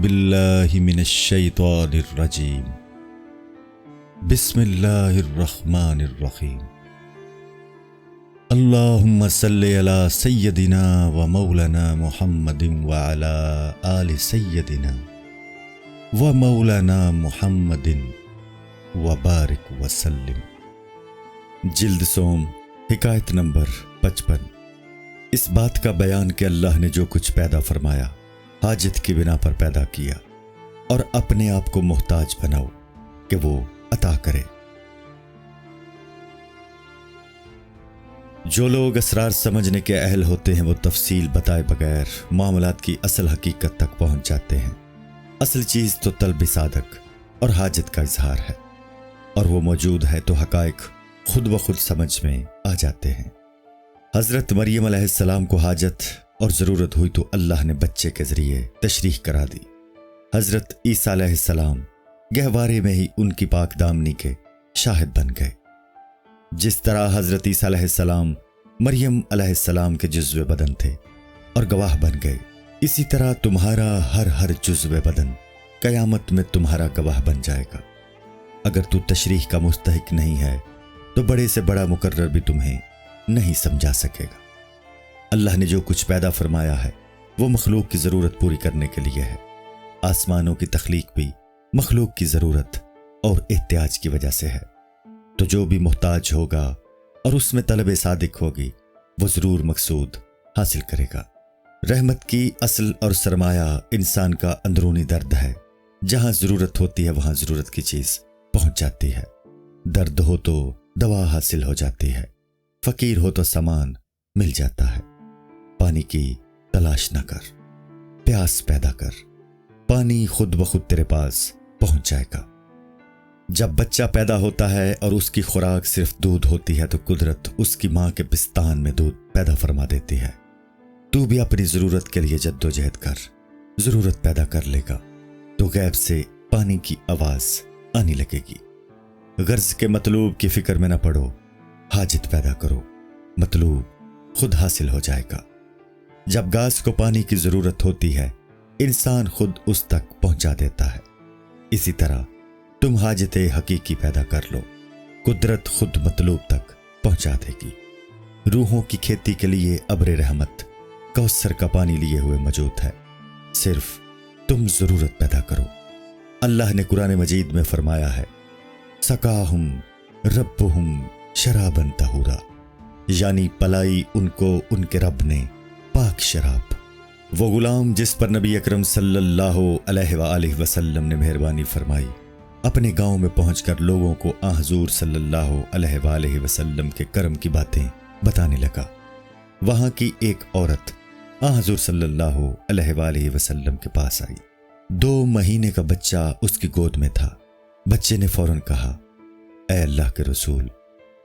باللہ من الشیطان الرجیم بسم اللہ الرحمن الرحیم اللہم صلی علی سیدنا و مولانا محمد وعلی آل سیدنا و مولانا محمد وبارک وسلم۔ جلد سوم، حکایت نمبر 55۔ اس بات کا بیان کہ اللہ نے جو کچھ پیدا فرمایا حاجت کی بنا پر پیدا کیا، اور اپنے آپ کو محتاج بناؤ کہ وہ عطا کرے۔ جو لوگ اسرار سمجھنے کے اہل ہوتے ہیں وہ تفصیل بتائے بغیر معاملات کی اصل حقیقت تک پہنچ جاتے ہیں۔ اصل چیز تو طلب صادق اور حاجت کا اظہار ہے، اور وہ موجود ہے تو حقائق خود بخود سمجھ میں آ جاتے ہیں۔ حضرت مریم علیہ السلام کو حاجت اور ضرورت ہوئی تو اللہ نے بچے کے ذریعے تشریح کرا دی۔ حضرت عیسیٰ علیہ السلام گہوارے میں ہی ان کی پاک دامنی کے شاہد بن گئے۔ جس طرح حضرت عیسیٰ علیہ السلام مریم علیہ السلام کے جزو بدن تھے اور گواہ بن گئے، اسی طرح تمہارا ہر جزو بدن قیامت میں تمہارا گواہ بن جائے گا۔ اگر تو تشریح کا مستحق نہیں ہے تو بڑے سے بڑا مقرر بھی تمہیں نہیں سمجھا سکے گا۔ اللہ نے جو کچھ پیدا فرمایا ہے وہ مخلوق کی ضرورت پوری کرنے کے لیے ہے۔ آسمانوں کی تخلیق بھی مخلوق کی ضرورت اور احتیاج کی وجہ سے ہے، تو جو بھی محتاج ہوگا اور اس میں طلب صادق ہوگی وہ ضرور مقصود حاصل کرے گا۔ رحمت کی اصل اور سرمایہ انسان کا اندرونی درد ہے۔ جہاں ضرورت ہوتی ہے وہاں ضرورت کی چیز پہنچ جاتی ہے۔ درد ہو تو دوا حاصل ہو جاتی ہے، فقیر ہو تو سامان مل جاتا ہے۔ پانی کی تلاش نہ کر، پیاس پیدا کر، پانی خود بخود تیرے پاس پہنچ جائے گا۔ جب بچہ پیدا ہوتا ہے اور اس کی خوراک صرف دودھ ہوتی ہے تو قدرت اس کی ماں کے پستان میں دودھ پیدا فرما دیتی ہے۔ تو بھی اپنی ضرورت کے لیے جد و جہد کر، ضرورت پیدا کر لے گا تو غیب سے پانی کی آواز آنے لگے گی۔ غرض کے مطلوب کی فکر میں نہ پڑو، حاجت پیدا کرو، مطلوب خود حاصل ہو جائے گا۔ جب گھاس کو پانی کی ضرورت ہوتی ہے انسان خود اس تک پہنچا دیتا ہے۔ اسی طرح تم حاجت حقیقی پیدا کر لو، قدرت خود مطلوب تک پہنچا دے گی۔ روحوں کی کھیتی کے لیے ابر رحمت کوثر کا پانی لیے ہوئے موجود ہے، صرف تم ضرورت پیدا کرو۔ اللہ نے قرآن مجید میں فرمایا ہے، سقاہم ربہم شرابا طہورا، یعنی پلائی ان کو ان کے رب نے پاک شراب۔ وہ غلام جس پر نبی اکرم صلی اللہ علیہ وآلہ وسلم نے مہربانی فرمائی اپنے گاؤں میں پہنچ کر لوگوں کو حضور صلی اللہ علیہ وآلہ وسلم کے کرم کی باتیں بتانے لگا۔ وہاں کی ایک عورت حضور صلی اللہ علیہ وآلہ وسلم کے پاس آئی۔ 2 مہینے کا بچہ اس کی گود میں تھا۔ بچے نے فوراً کہا، اے اللہ کے رسول،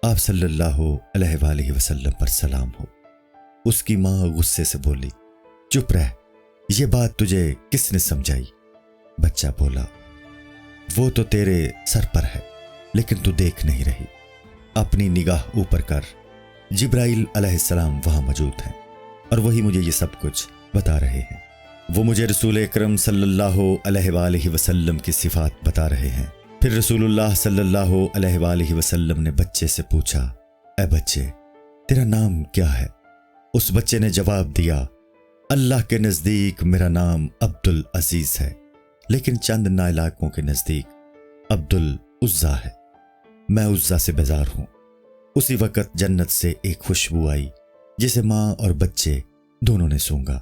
آپ صلی اللہ علیہ وآلہ وسلم پر سلام ہو۔ اس کی ماں غصے سے بولی، چپ رہ، یہ بات تجھے کس نے سمجھائی؟ بچہ بولا، وہ تو تیرے سر پر ہے لیکن تو دیکھ نہیں رہی۔ اپنی نگاہ اوپر کر، جبرائیل علیہ السلام وہاں موجود ہیں اور وہی مجھے یہ سب کچھ بتا رہے ہیں۔ وہ مجھے رسول اکرم صلی اللہ علیہ وآلہ وسلم کی صفات بتا رہے ہیں۔ پھر رسول اللہ صلی اللہ علیہ وآلہ وسلم نے بچے سے پوچھا، اے بچے، تیرا نام کیا ہے؟ اس بچے نے جواب دیا، اللہ کے نزدیک میرا نام عبدالعزیز ہے، لیکن چند ناعلاقوں کے نزدیک عبدالعزیٰ ہے۔ میں عزیٰ سے بیزار ہوں۔ اسی وقت جنت سے ایک خوشبو آئی جسے ماں اور بچے دونوں نے سونگا،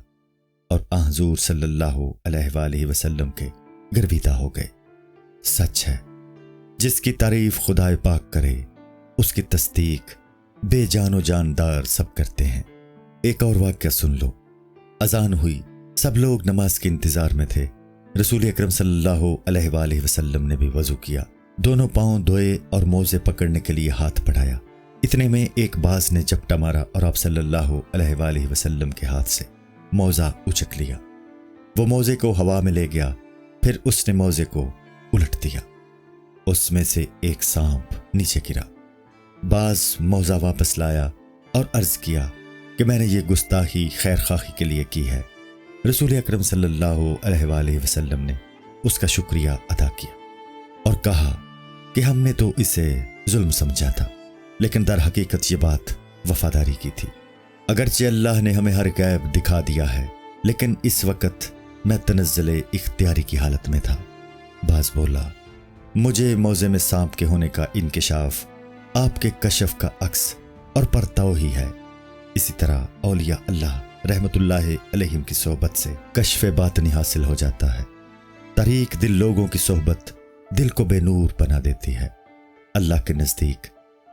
اور حضور صلی اللہ علیہ وآلہ وسلم کے گرویدہ ہو گئے۔ سچ ہے، جس کی تعریف خدا پاک کرے اس کی تصدیق بے جان و جاندار سب کرتے ہیں۔ ایک اور واقعہ سن لو۔ اذان ہوئی، سب لوگ نماز کے انتظار میں تھے۔ رسول اکرم صلی اللہ علیہ وآلہ وسلم نے بھی وضو کیا، دونوں پاؤں دھوئے اور موزے پکڑنے کے لیے ہاتھ بڑھایا۔ اتنے میں ایک باز نے جپٹا مارا اور آپ صلی اللہ علیہ وآلہ وسلم کے ہاتھ سے موزہ اچک لیا۔ وہ موزے کو ہوا میں لے گیا، پھر اس نے موزے کو الٹ دیا۔ اس میں سے ایک سانپ نیچے گرا۔ باز موزہ واپس لایا اور عرض کیا کہ میں نے یہ گستاخی خیر خواہی کے لیے کی ہے۔ رسول اکرم صلی اللہ علیہ وآلہ وسلم نے اس کا شکریہ ادا کیا اور کہا کہ ہم نے تو اسے ظلم سمجھا تھا، لیکن در حقیقت یہ بات وفاداری کی تھی۔ اگرچہ اللہ نے ہمیں ہر غیب دکھا دیا ہے، لیکن اس وقت میں تنزل اختیاری کی حالت میں تھا۔ باز بولا، مجھے موضع میں سانپ کے ہونے کا انکشاف آپ کے کشف کا عکس اور پرتاؤ ہی ہے۔ اسی طرح اولیاء اللہ رحمت اللہ علیہم کی صحبت سے کشف باطنی حاصل ہو جاتا ہے۔ طریق دل لوگوں کی صحبت دل کو بے نور بنا دیتی ہے۔ اللہ کے نزدیک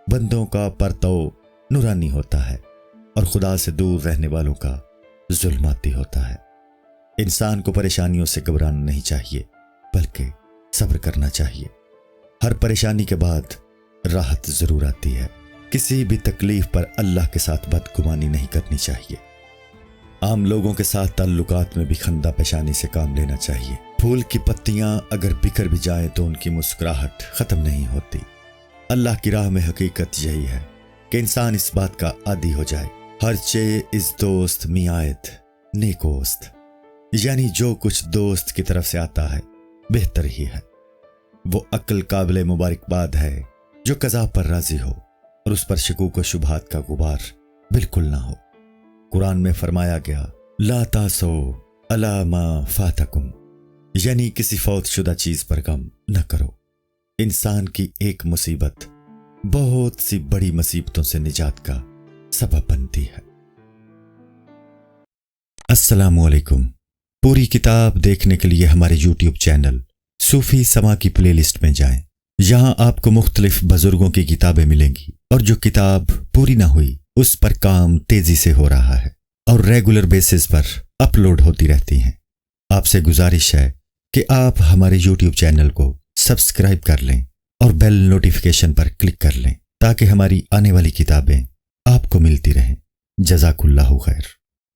بندوں کا پرتاؤ نورانی ہوتا ہے اور خدا سے دور رہنے والوں کا ظلماتی ہوتا ہے۔ انسان کو پریشانیوں سے گھبرانا نہیں چاہیے، بلکہ صبر کرنا چاہیے۔ ہر پریشانی کے بعد راحت ضرور آتی ہے۔ کسی بھی تکلیف پر اللہ کے ساتھ بدگمانی نہیں کرنی چاہیے۔ عام لوگوں کے ساتھ تعلقات میں بھی خندہ پیشانی سے کام لینا چاہیے۔ پھول کی پتیاں اگر بکھر بھی جائیں تو ان کی مسکراہٹ ختم نہیں ہوتی۔ اللہ کی راہ میں حقیقت یہی ہے کہ انسان اس بات کا عادی ہو جائے، ہر چے از دوست میایت نیکوست، یعنی جو کچھ دوست کی طرف سے آتا ہے بہتر ہی ہے۔ وہ عقل قابل مبارکباد ہے جو قضا پر راضی ہو اور اس پر شکوک و شبہات کا غبار بالکل نہ ہو۔ قرآن میں فرمایا گیا، لا تاسو علی ما فاتکم، یعنی کسی فوت شدہ چیز پر غم نہ کرو۔ انسان کی ایک مصیبت بہت سی بڑی مصیبتوں سے نجات کا سبب بنتی ہے۔ السلام علیکم۔ پوری کتاب دیکھنے کے لیے ہمارے یوٹیوب چینل صوفی سما کی پلے لسٹ میں جائیں۔ یہاں آپ کو مختلف بزرگوں کی کتابیں ملیں گی، اور جو کتاب پوری نہ ہوئی اس پر کام تیزی سے ہو رہا ہے اور ریگولر بیسس پر اپلوڈ ہوتی رہتی ہیں۔ آپ سے گزارش ہے کہ آپ ہمارے یوٹیوب چینل کو سبسکرائب کر لیں اور بیل نوٹیفیکیشن پر کلک کر لیں تاکہ ہماری آنے والی کتابیں آپ کو ملتی رہیں۔ جزاک اللہ خیر۔